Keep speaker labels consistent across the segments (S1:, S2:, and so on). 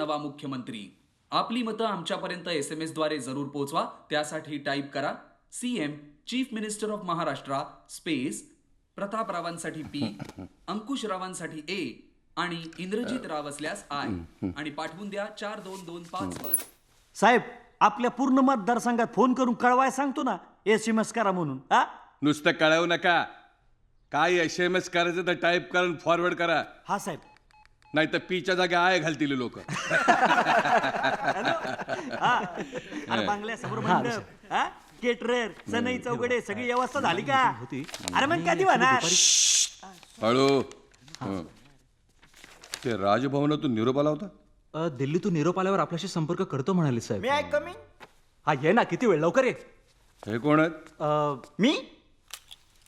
S1: नवा मुख्यमंत्री. आपली मतं आमच्यापर्यंत SMS द्वारे जरूर पोहोचवा. त्यासाठी टाईप करा CM chief minister of Maharashtra space प्रतापरावांसाठी P, अंकुश रावांसाठी A आणि इंद्रजित राव असल्यास I आणि पाठवून द्या 4225 वर.
S2: साहेब, आपल्या पूर्ण मतदारसंघात फोन करून कळवाय सांगतो ना, SMS करा म्हणून. हा
S3: नुसतं कळवू नका, काय SMS करायचं तर टाईप करून फॉरवर्ड करा,
S2: हा साहेब.
S3: नाही तर पीच्या जागी आय घालतील लोक.
S2: अरे बांगल्या समोर मंडप, हा केटरर, सनई चौघडे सगळी व्यवस्था झाली का? अरे मग कधी होणार?
S3: हळू. हं. ते राजभवनातून निरोप आला होता.
S4: दिल्लीतून निरोप आल्यावर आपल्याशी संपर्क करतो म्हणाले साहेब.
S5: मी आय कमिंग.
S4: हा ये ना, किती वेळ, लवकर ये.
S3: हे कोण आहेत?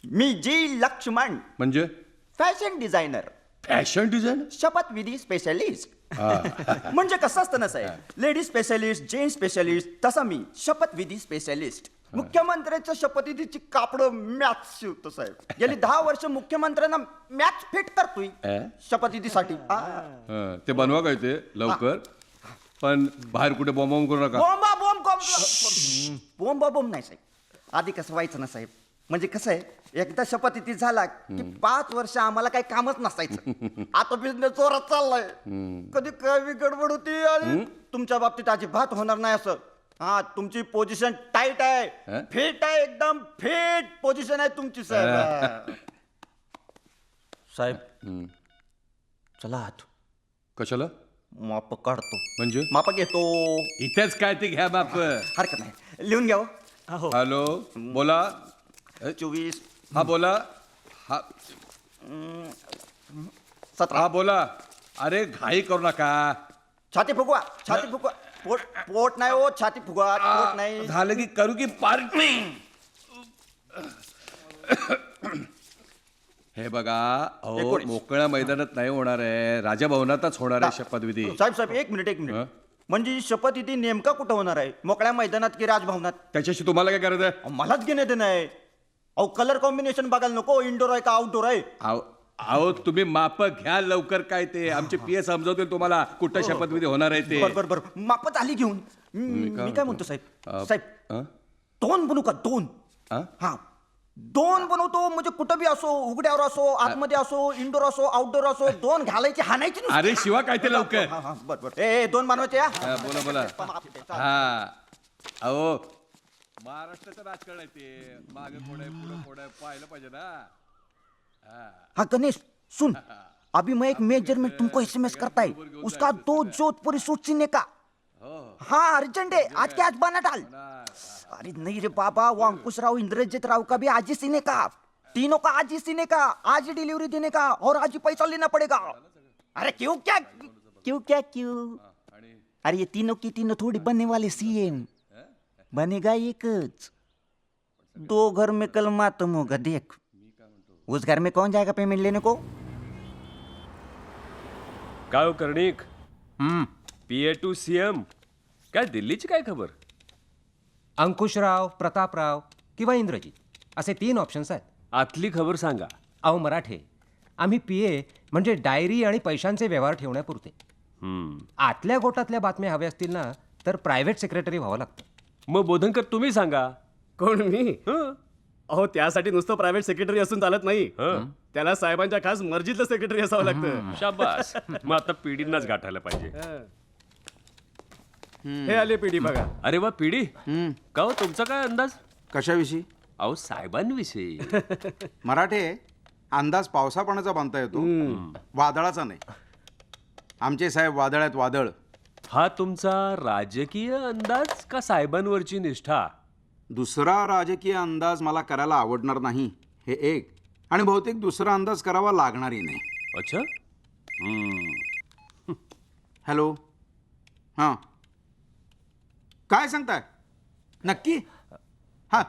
S5: मी जी लक्ष्मण,
S3: म्हणजे
S5: फॅशन डिझायनर,
S3: फॅशन डिझायनर.
S5: शपथविधी स्पेशलिस्ट. म्हणजे कसं असतं ना साहेब, लेडीज स्पेशलिस्ट, जेंट्स स्पेशलिस्ट, तसा मी शपथविधी स्पेशलिस्ट. मुख्यमंत्र्यांच्या शपथविधीची कापडं मॅच शिवतो साहेब. गेली 10 वर्ष मुख्यमंत्र्यांना मॅच फिट करतोय शपथविधीसाठी.
S3: हं, ते बनवा काय ते लवकर, पण बाहेर कुठे बॉम्ब करू नका.
S5: बोंब नाही साहेब. आधी कसं व्हायचं ना साहेब, म्हणजे कसं आहे, एकदा शपथविधी झाला की 5 वर्ष आम्हाला काही कामच नसायचं. आता बिझनेस जोरात चाललाय. कधी काय गडबड होती आणि तुमच्या बाबतीत अजिबात होणार नाही असं. हा, तुमची पोझिशन टाईट आहे, फिट आहे, एकदम फिट पोझिशन आहे तुमची साहेब. साहेब चला आत.
S3: कशाला?
S5: माप काढतो.
S3: म्हणजे
S5: माप घेतो.
S3: इथेच काय ते घ्या बाप.
S5: हरकत नाही, लिहून घ्या.
S3: हॅलो, बोला.
S5: 24.
S3: हा बोला. हा
S5: 17.
S3: हा बोला. अरे घाई करू नका.
S5: छाती फुगवा, छाती फुगवा. पोट नाही हो, छाती फुगवा. पोट नाही.
S3: झालं की करू की पार्टी. हे बघा, अहो
S5: 19.
S3: मोकळ्या मैदानात नाही होणार आहे, राजभवनातच होणार आहे शपथविधी.
S5: साहेब एक मिनिट. म्हणजे शपथविधी नेमका कुठं होणार आहे, मोकळ्या मैदानात की राजभवनात?
S3: त्याच्याशी तुम्हाला काय करायचं आहे?
S5: मलाच घेणे देणं आहे. अहो कलर कॉम्बिनेशन बघायला नको, इंडोर आहे का आउटडोर आहे?
S3: अहो तुम्ही माप घ्या लवकर. काय ते आमचे PA समजवतील तुम्हाला कुठं शपथविधी होणार आहे ते.
S5: बरोबर, मापत आली घेऊन. मी काय म्हणतो साहेब, 2 बनवू का? 2. हा, 2 बनवतो. म्हणजे कुठं बी असो, उघड्यावर असो, आतमध्ये असो, इंडोर असो, आउटडोर असो, 2 घालायचे, हाणायचे नुसते.
S3: अरे शिवा काय ते लवकर.
S5: बरोबर. 2 बनवायचे.
S3: बोला. हा, अहो महाराष्ट्राचं राजकारण आहे ते. मागे पुढे पुढे पाहिलं पाहिजे ना.
S5: हाँ गणेश सुन, अभी मैं एक मेजरमेंट तुमको SMS करता है, उसका 2 जोधपुरी सूट सीने का. हाँ अर्जेंट है, आज के आज बना डाल. अरे नहीं रे बाबा, वो अंकुश राव, इंद्रजीत राव का भी आज ही सीने का. तीनों का आज ही सीने का, आज ही डिलीवरी देने का और आज ही पैसा लेना पड़ेगा. अरे क्यों क्यों? अरे ये तीनों की तीनों थोड़ी बनने वाले CM, बनेगा एकच. 2 घर में कल मातम होगा देख. उस घर में कौन जाएगा पेमेंट लेने को?
S6: काय हो कर्णिक, PA to CM, काय दिल्लीची काय खबर?
S4: अंकुशराव, प्रतापराव किंवा इंद्रजित असे 3 ऑप्शन्स आहेत.
S6: आतली खबर सांगा.
S4: अहो मराठे, आम्ही PA म्हणजे डायरी आणि पैशांचे व्यवहार ठेवण्यापुरते. आतल्या गोटातल्या बातम्या हव्या असतील ना, तर प्रायव्हेट सेक्रेटरी व्हावं लागतं.
S6: मग बोधनकर तुम्ही सांगा.
S7: कोण मी? अहो त्यासाठी नुसतं प्रायव्हेट सेक्रेटरी असून चालत नाही, त्याला साहेबांच्या खास मर्जीतलं सेक्रेटरी असावं लागतं.
S6: शाबास. मग आता पिढींनाच गाठायला पाहिजे.
S7: हे आले पिढी बघा.
S6: अरे वा, पिढी का हो, तुमचा काय अंदाज?
S8: कशाविषयी?
S6: अहो साहेबांविषयी.
S8: मराठे, अंदाज पावसा पाण्याचा बांधता येतो, वादळाचा नाही. आमचे साहेब वादळात वादळ.
S6: हा तुमचा राजकीय अंदाज का साहेबांवरची निष्ठा?
S8: दुसरा राजकीय अंदाज मला करायला आवडणार नाही, हे एक. आणि बहुतेक दुसरा अंदाज करावा लागणारही नाही.
S6: अच्छा.
S8: हॅलो. हां, काय सांगताय? नक्की? हां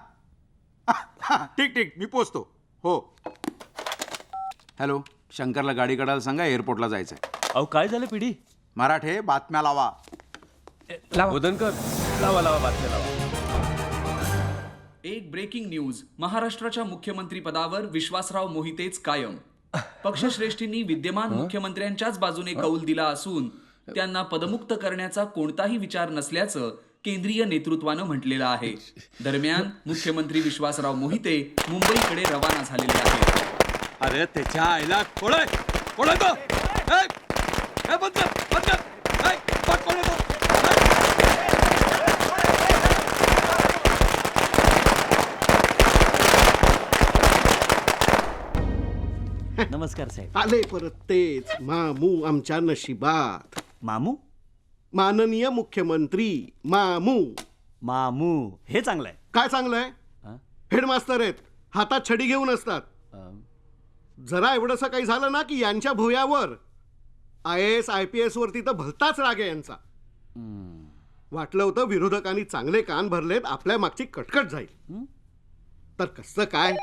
S8: ठीक मी पोचतो. हो. हॅलो, शंकरला गाडी काढायला सांगा, एअरपोर्टला जायचं आहे.
S6: अहो काय झालं पिढी?
S8: मराठे, बातम्या लावा.
S6: बोधनकर लावा बातम्या लावा.
S1: एक ब्रेकिंग न्यूज. महाराष्ट्राच्या मुख्यमंत्री पदावर विश्वासराव मोहितेच कायम. पक्षश्रेष्ठींनी विद्यमान मुख्यमंत्र्यांच्याच बाजूने कौल दिला असून त्यांना पदमुक्त करण्याचा कोणताही विचार नसल्याचं केंद्रीय नेतृत्वानं म्हटलेलं आहे. दरम्यान मुख्यमंत्री विश्वासराव मोहिते मुंबईकडे रवाना झालेले आहेत.
S3: अरे त्याच्या आईला कोण आहे तो ए, ए, बंद कर, बंद कर. ए, बघ कोण आहे तो.
S2: नमस्कार साहेब.
S7: आले परत तेच मामू आमच्या नशिबात.
S2: मामू
S7: माननीय मुख्यमंत्री मामू.
S2: मामू हे चांगलं आहे.
S7: काय चांगलंय? हेडमास्तर आहेत, हातात छडी घेऊन असतात. जरा एवढंसं काही झालं ना की यांच्या भुयावर IAS IPS वरती तर भलताच राग आहे यांचा. वाटलं होतं विरोधकांनी चांगले कान भरलेत, आपल्या मागची कटकट जाईल. तर कसं काय?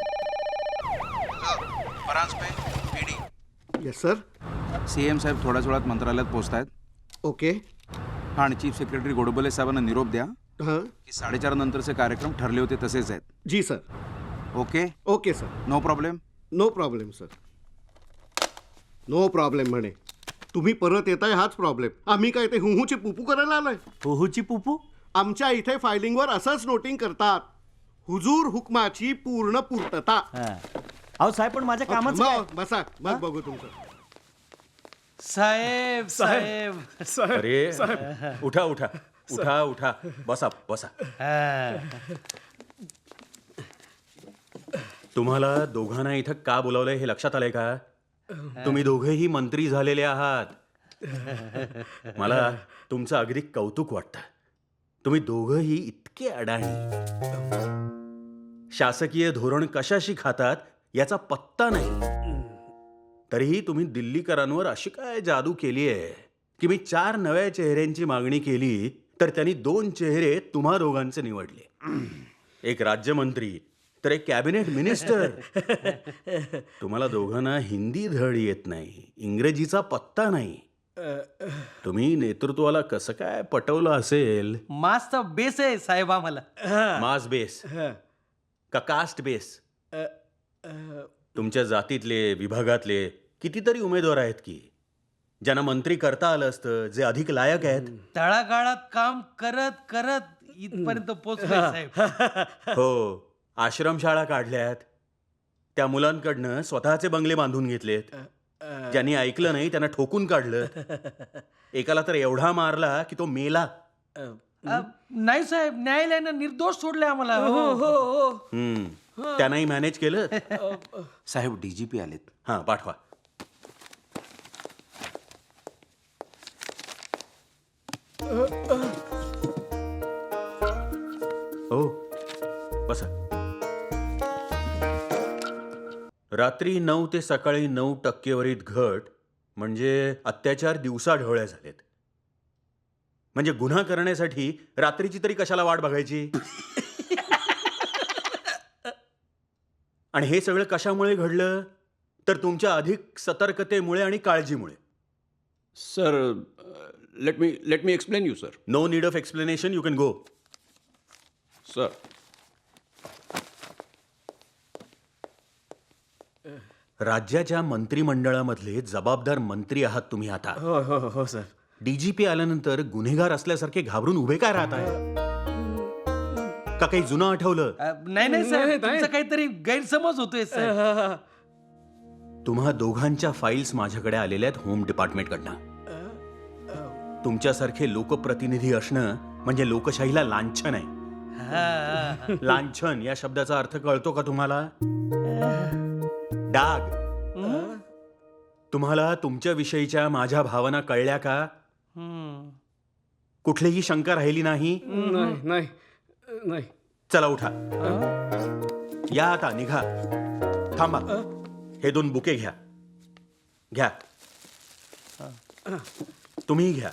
S7: Yes sir.
S8: CM साहेब थोड्याच वेळात मंत्रालयात पोहोचतायत.
S7: ओके.
S8: आणि चीफ सेक्रेटरी गोडबोले साहेबांना निरोप द्या
S7: हां
S8: की 4:30 नंतरचे कार्यक्रम ठरले होते तसेच आहेत.
S7: जी sir.
S8: Okay,
S7: okay sir.
S8: No problem.
S7: No problem sir. No problem म्हणे. तुम्ही परत येताय हाच प्रॉब्लेम. आम्ही काय ते हुहूची पुपू करायला आलोय?
S2: हुहूची पुपू.
S7: आमच्या इथे फायलिंगवर असंच नोटिंग करतात, हुजूर हुकमाची पूर्ण पूर्तता.
S2: अहो साहेब पण माझ्या कामाचं काय?
S7: बसा, मग बघू तुमचं.
S9: साहेब साहेब
S6: अरे उठा उठा उठा उठा बसा बसा. तुम्हाला दोघांना इथं का बोलावलंय हे लक्षात आलंय का? तुम्ही दोघेही मंत्री झालेले आहात. मला तुमचं अगदी कौतुक वाटतं. तुम्ही दोघंही इतके अडाणी, शासकीय धोरण कशाशी खातात याचा पत्ता नाही. तरीही तुम्ही दिल्लीकरांवर अशी काय जादू केली आहे की मी 4 नव्या चेहऱ्यांची मागणी केली तर त्यांनी 2 चेहरे तुम्हा दोघांचे निवडले. एक राज्यमंत्री तर एक कॅबिनेट मिनिस्टर. तुम्हाला दोघांना हिंदी धड येत नाही, इंग्रजीचा पत्ता नाही. तुम्ही नेतृत्वाला कसं काय पटवलं असेल?
S9: मास्तर बेस आहे साहेब आम्हाला.
S6: मास बेस का कास्ट बेस? तुमच्या जातीतले विभागातले कितीतरी उमेदवार आहेत की ज्यांना मंत्री करता आलं असतं, जे अधिक लायक आहेत.
S9: तळागाळात काम करत करत इथपर्यंत पोहोचलोय साहेब.
S6: हो, आश्रमशाळा काढल्यात, त्या मुलांकडनं स्वतःचे बंगले बांधून घेतलेत. ज्यांनी ऐकलं नाही त्यांना ठोकून काढलं. एकाला तर एवढा मारला की तो मेला.
S9: नाही साहेब, न्यायालयानं निर्दोष सोडले आम्हाला.
S6: त्यांनाही मॅनेज केलं.
S8: साहेब DGP आलेत.
S6: हां, पाठवा. हो, बसा. रात्री 9 ते सकाळी 9 टक्केवारीत घट म्हणजे अत्याचार दिवसा ढवळ्या झालेत. म्हणजे गुन्हा करण्यासाठी रात्रीची तरी कशाला वाट बघायची? आणि हे सगळं कशामुळे घडलं? तर तुमच्या अधिक सतर्कतेमुळे आणि काळजीमुळे.
S3: Sir let me explain you sir.
S6: No need of explanation, you can go.
S3: Sir
S6: राज्याच्या मंत्रिमंडळामधले जबाबदार मंत्री आहात तुम्ही आता.
S7: हो सर.
S6: DGP आल्यानंतर गुन्हेगार असल्यासारखे घाबरून उभे काय राहताय? का काही जुनं आठवलं?
S9: नाही नाही साहेब, तुमचा काहीतरी गैरसमज होतोय साहेब.
S6: तुम्हा दोघांच्या फाईल्स माझ्याकडे आलेल्या आहेत होम डिपार्टमेंटकडनं. तुमच्यासारखे लोकप्रतिनिधी असणं म्हणजे लोकशाहीला लांछन आहे. लांछन या शब्दाचा अर्थ कळतो का तुम्हाला? डाग. तुम्हाला तुमच्या विषयीच्या माझ्या भावना कळल्या का? कुठलीही शंका राहिली नाही?
S7: नाही नाही.
S6: चला उठा, या आता, निघा. थांबा, हे 2 बुके घ्या. घ्या, तुम्ही घ्या.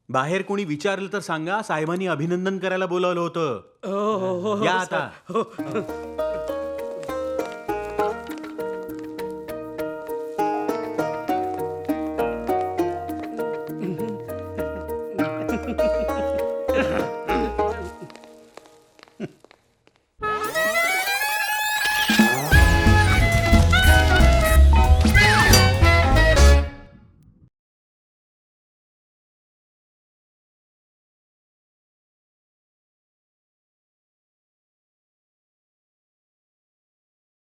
S6: बाहेर कोणी विचारलं तर सांगा साहेबांनी अभिनंदन करायला बोलावलं होतं. या आता.